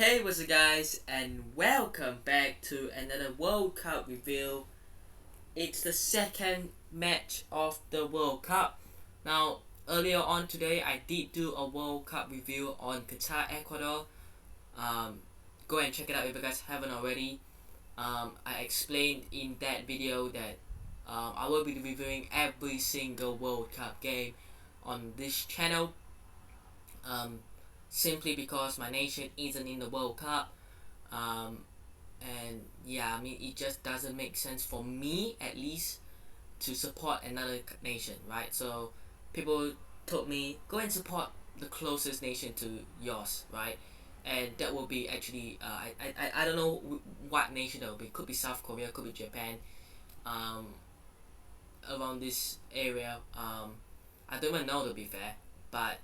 Hey, what's up, guys, and welcome back to another World Cup review. It's the second match of the World Cup. Now, earlier on today, I did do a World Cup review on Qatar, Ecuador. Go and check it out if you guys haven't already. I explained in that video that I will be reviewing every single World Cup game on this channel. Simply because my nation isn't in the World Cup. And yeah, I mean, it just doesn't make sense for me, at least, to support another nation, right? So people told me, go and support the closest nation to yours, right? And that will be actually I don't know what nation that will be. Could be South Korea, could be Japan, around this area. I don't even know, to be fair, but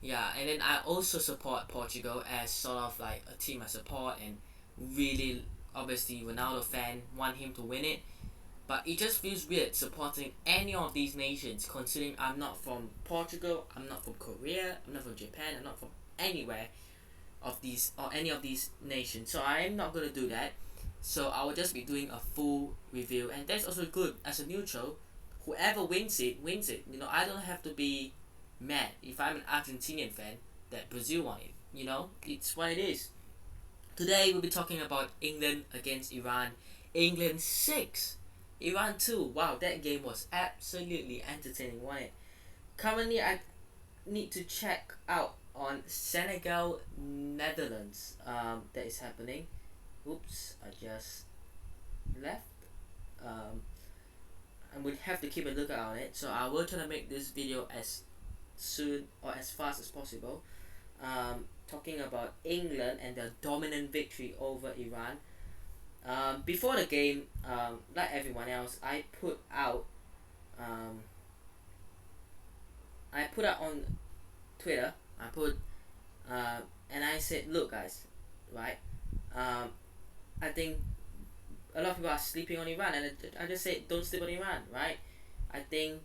yeah. And then I also support Portugal as sort of like a team I support, and really, obviously, Ronaldo fan, want him to win it. But it just feels weird supporting any of these nations, considering I'm not from Portugal, I'm not from Korea, I'm not from Japan, I'm not from anywhere of these, or any of these nations. So I am not gonna do that. So I will just be doing a full review, and that's also good as a neutral. Whoever wins it wins it. I don't have to be mad if I'm an Argentinian fan that Brazil won it. It's what it is. Today we'll be talking about England against Iran. England 6, Iran 2. Wow, that game was absolutely entertaining, wasn't it? Currently, I need to check out on Senegal Netherlands. That is happening. Oops, I just left. I would have to keep a lookout on it. So I will try to make this video as soon or as fast as possible. Talking about England and their dominant victory over Iran. Before the game, like everyone else, I put out on Twitter. And I said, look, guys, right? I think a lot of people are sleeping on Iran, and I just said, don't sleep on Iran, right? I think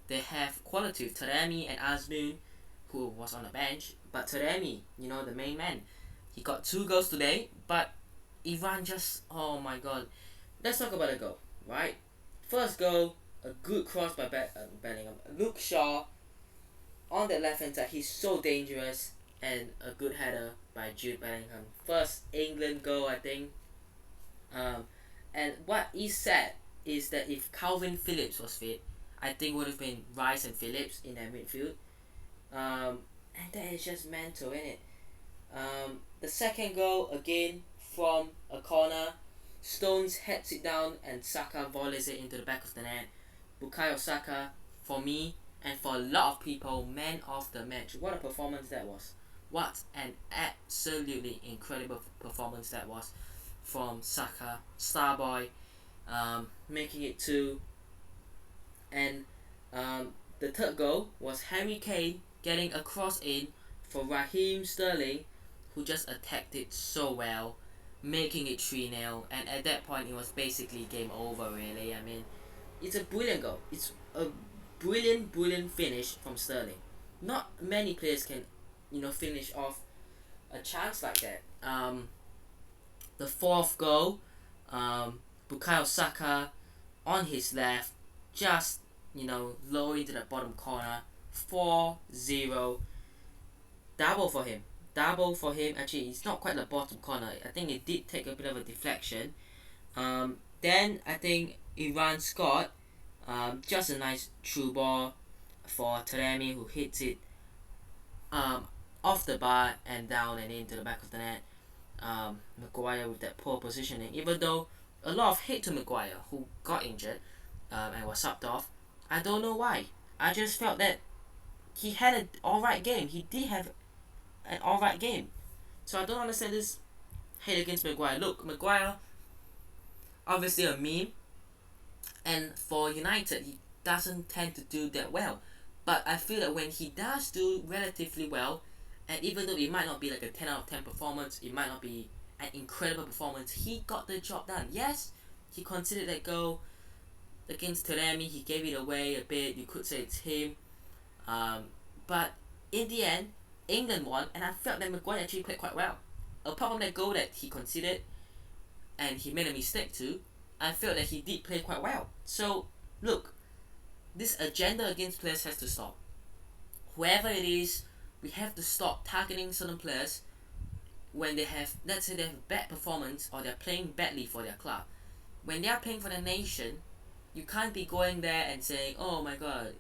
they have quality. Taremi and Azmoun, who was on the bench, but Taremi, the main man, he got 2 goals today. But Iran just, oh my god. Let's talk about the goal, right? First goal, a good cross by Bellingham. Luke Shaw on the left hand side, he's so dangerous, and a good header by Jude Bellingham. First England goal, I think. And what is sad is that if Calvin Phillips was fit, I think would have been Rice and Phillips in their midfield. And that is just mental, isn't it? The second goal, again from a corner. Stones heads it down and Saka volleys it into the back of the net. Bukayo Saka, for me and for a lot of people, man of the match. What a performance that was. What an absolutely incredible performance that was from Saka, Starboy, making it 2. And the third goal was Harry Kane getting a cross in for Raheem Sterling, who just attacked it so well, making it 3-0. And at that point, it was basically game over, really. I mean, it's a brilliant goal. It's a brilliant finish from Sterling. Not many players can, finish off a chance like that. The fourth goal, Bukayo Saka on his left, just low into the bottom corner. 4-0. Double for him. Actually, it's not quite the bottom corner. I think it did take a bit of a deflection. Then I think Iran scored. Just a nice through ball for Taremi, who hits it off the bar and down and into the back of the net. Maguire with that poor positioning, even though a lot of hate to Maguire, who got injured and was subbed off. I don't know why. I just felt that he had an alright game. He did have an alright game. So I don't understand this hate against Maguire. Look, Maguire, obviously a meme, and for United, he doesn't tend to do that well. But I feel that when he does do relatively well, and even though it might not be like a 10 out of 10 performance, it might not be an incredible performance, he got the job done. Yes, he considered that goal against Taremi, he gave it away a bit. You could say it's him. But in the end, England won, and I felt that Maguire actually played quite well. apart from that goal that he conceded and he made a mistake too, I felt that he did play quite well. So look, this agenda against players has to stop. Whoever it is, we have to stop targeting certain players when they have, let's say they have a bad performance or they're playing badly for their club. When they are playing for the nation, you can't be going there and saying, oh my god,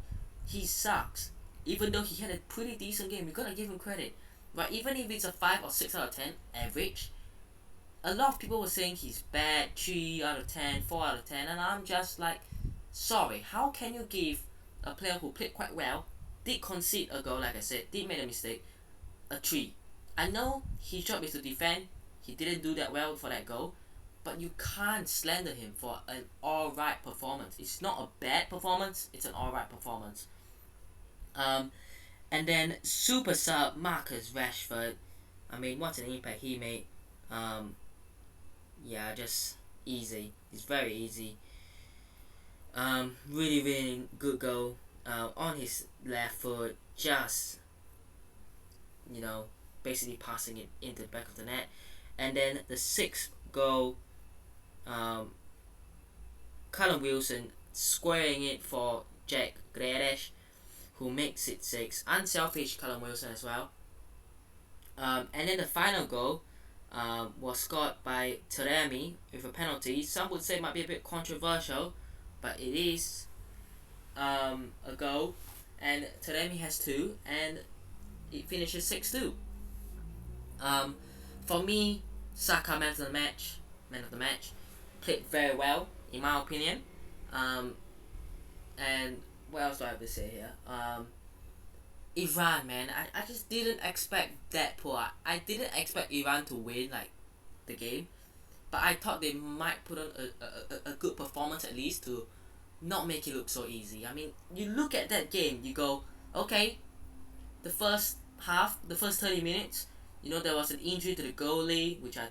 he sucks. Even though he had a pretty decent game, you gotta give him credit. But even if it's a 5 or 6 out of 10 average, a lot of people were saying he's bad, 3 out of 10, 4 out of 10, and I'm just like, sorry, how can you give a player who played quite well, did concede a goal, like I said, did make a mistake, a 3? I know his job is to defend, he didn't do that well for that goal, but you can't slander him for an alright performance. It's not a bad performance, it's an alright performance. And then super sub Marcus Rashford. I mean, what an impact he made. Yeah, just easy. It's very easy. Really, really good goal. On his left foot, just basically passing it into the back of the net. And then the 6th goal, Callum Wilson squaring it for Jack Grealish, who makes it 6. Unselfish Callum Wilson as well. And then the final goal was scored by Taremi with a penalty. Some would say it might be a bit controversial, but it is a goal, and Taremi has 2, and it finishes 6-2. For me, Saka man of the match, played very well in my opinion. And what else do I have to say here? Iran, man, I just didn't expect that poor. I didn't expect Iran to win like the game, but I thought they might put on a good performance at least to not make it look so easy. I mean, you look at that game, you go, okay, the first half, the first 30 minutes, there was an injury to the goalie, which I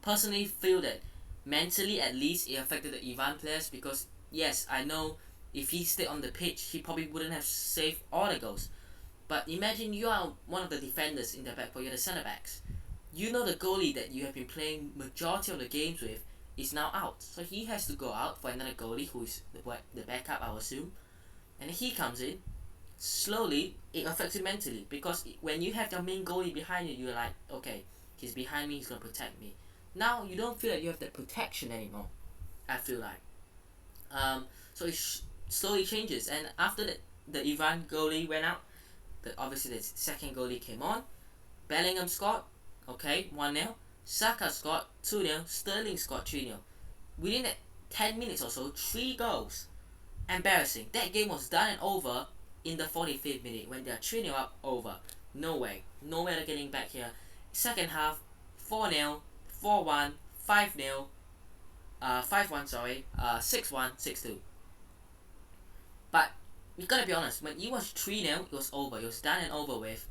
personally feel that mentally at least it affected the Iran players, because yes, I know if he stayed on the pitch, he probably wouldn't have saved all the goals. But imagine you are one of the defenders in the back, or you're the centre backs. The goalie that you have been playing majority of the games with is now out, so he has to go out for another goalie who is the backup, I would assume. And he comes in. Slowly, it affects you mentally, because when you have your main goalie behind you, you're like, okay, he's behind me, he's gonna protect me. Now you don't feel like you have that protection anymore, I feel like. So it slowly changes, and after the Iran goalie went out, obviously the second goalie came on. Bellingham scored, okay, 1-0. Saka scored 2-0. Sterling scored 3-0. Within that 10 minutes or so, 3 goals. Embarrassing. That game was done and over in the 45th minute when they are 3-0 up, over. No way. No way they're getting back here. Second half, 4-0, 4-1, 5-0, 5-1, sorry, 6-1, 6-2. But we gotta be honest, when it was 3-0, it was over. It was done and over with.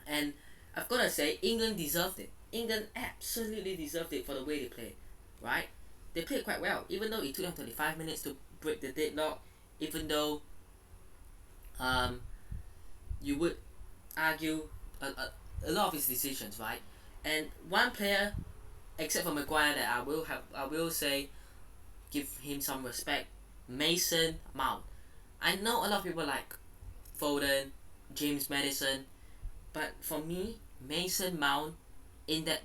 And I've gotta say, England deserved it. England absolutely deserved it for the way they played, right? They played quite well, even though it took them 25 minutes to break the deadlock. Even though you would argue a lot of his decisions, right? And one player, except for Maguire, that I will say, give him some respect, Mason Mount. I know a lot of people like Foden, James Maddison, but for me, Mason Mount in that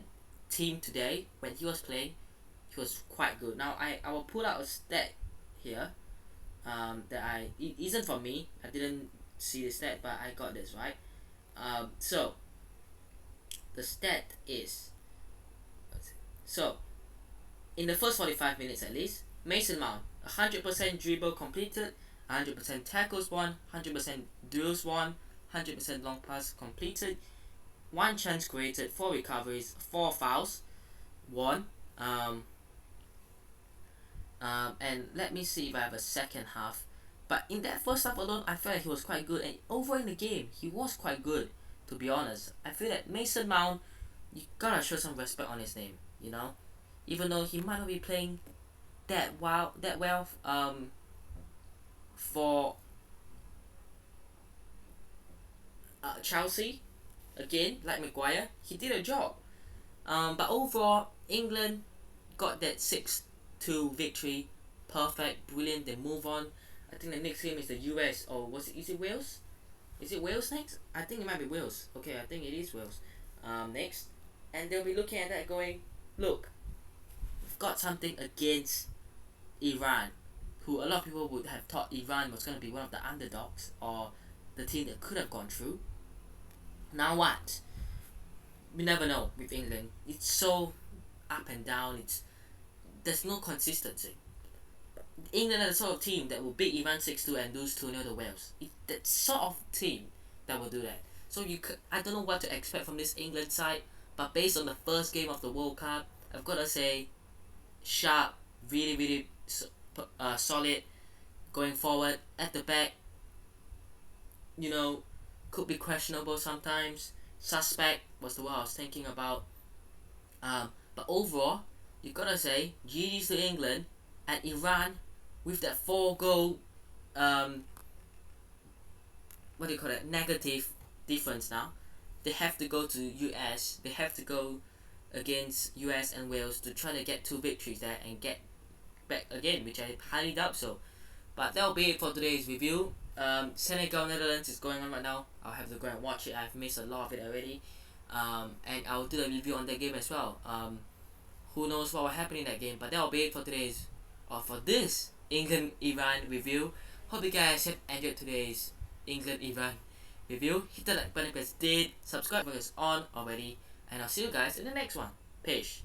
team today, when he was playing, he was quite good. Now I will pull out a stat here that it isn't from me. I didn't see the stat, but I got this right. So the stat is, so in the first 45 minutes at least, Mason Mount 100% dribble completed, 100% tackles won, 100% duels won, 100% long pass completed, 1 chance created, 4 recoveries, 4 fouls, 1. And let me see if I have a second half. But in that first half alone, I felt like he was quite good, and over in the game, he was quite good. To be honest, I feel that Mason Mount, you gotta show some respect on his name. Even though he might not be playing that well, for Chelsea, again, like Maguire, he did a job. But overall, England got that 6-2 victory. Perfect, brilliant. They move on. I think the next game is the US, or is it Wales? Is it Wales next? I think it might be Wales. Okay, I think it is Wales. Next, and they'll be looking at that going, look, we've got something against Iran, who a lot of people would have thought Iran was going to be one of the underdogs or the team that could have gone through. Now what? We never know with England. It's so up and down. There's no consistency. England are the sort of team that will beat Iran 6-2 and lose 2-0 to Wales. It's that sort of team that will do that. So I don't know what to expect from this England side, but based on the first game of the World Cup, I've got to say, sharp, really, really solid going forward. At the back, could be questionable sometimes. Suspect was the word I was thinking about. But overall, you gotta say, GG's to England and Iran with that 4-goal, negative difference now. They have to go to US. They have to go against US and Wales to try to get 2 victories there and get back again, which I highly doubt so. But that'll be it for today's review. Senegal Netherlands is going on right now. I'll have to go and watch it. I've missed a lot of it already. And I'll do a review on that game as well. Who knows what will happen in that game, but that'll be it for this England-Iran review. Hope you guys have enjoyed today's England-Iran review. Hit the like button if you guys did, subscribe if you guys on already, and I'll see you guys in the next one. Peace.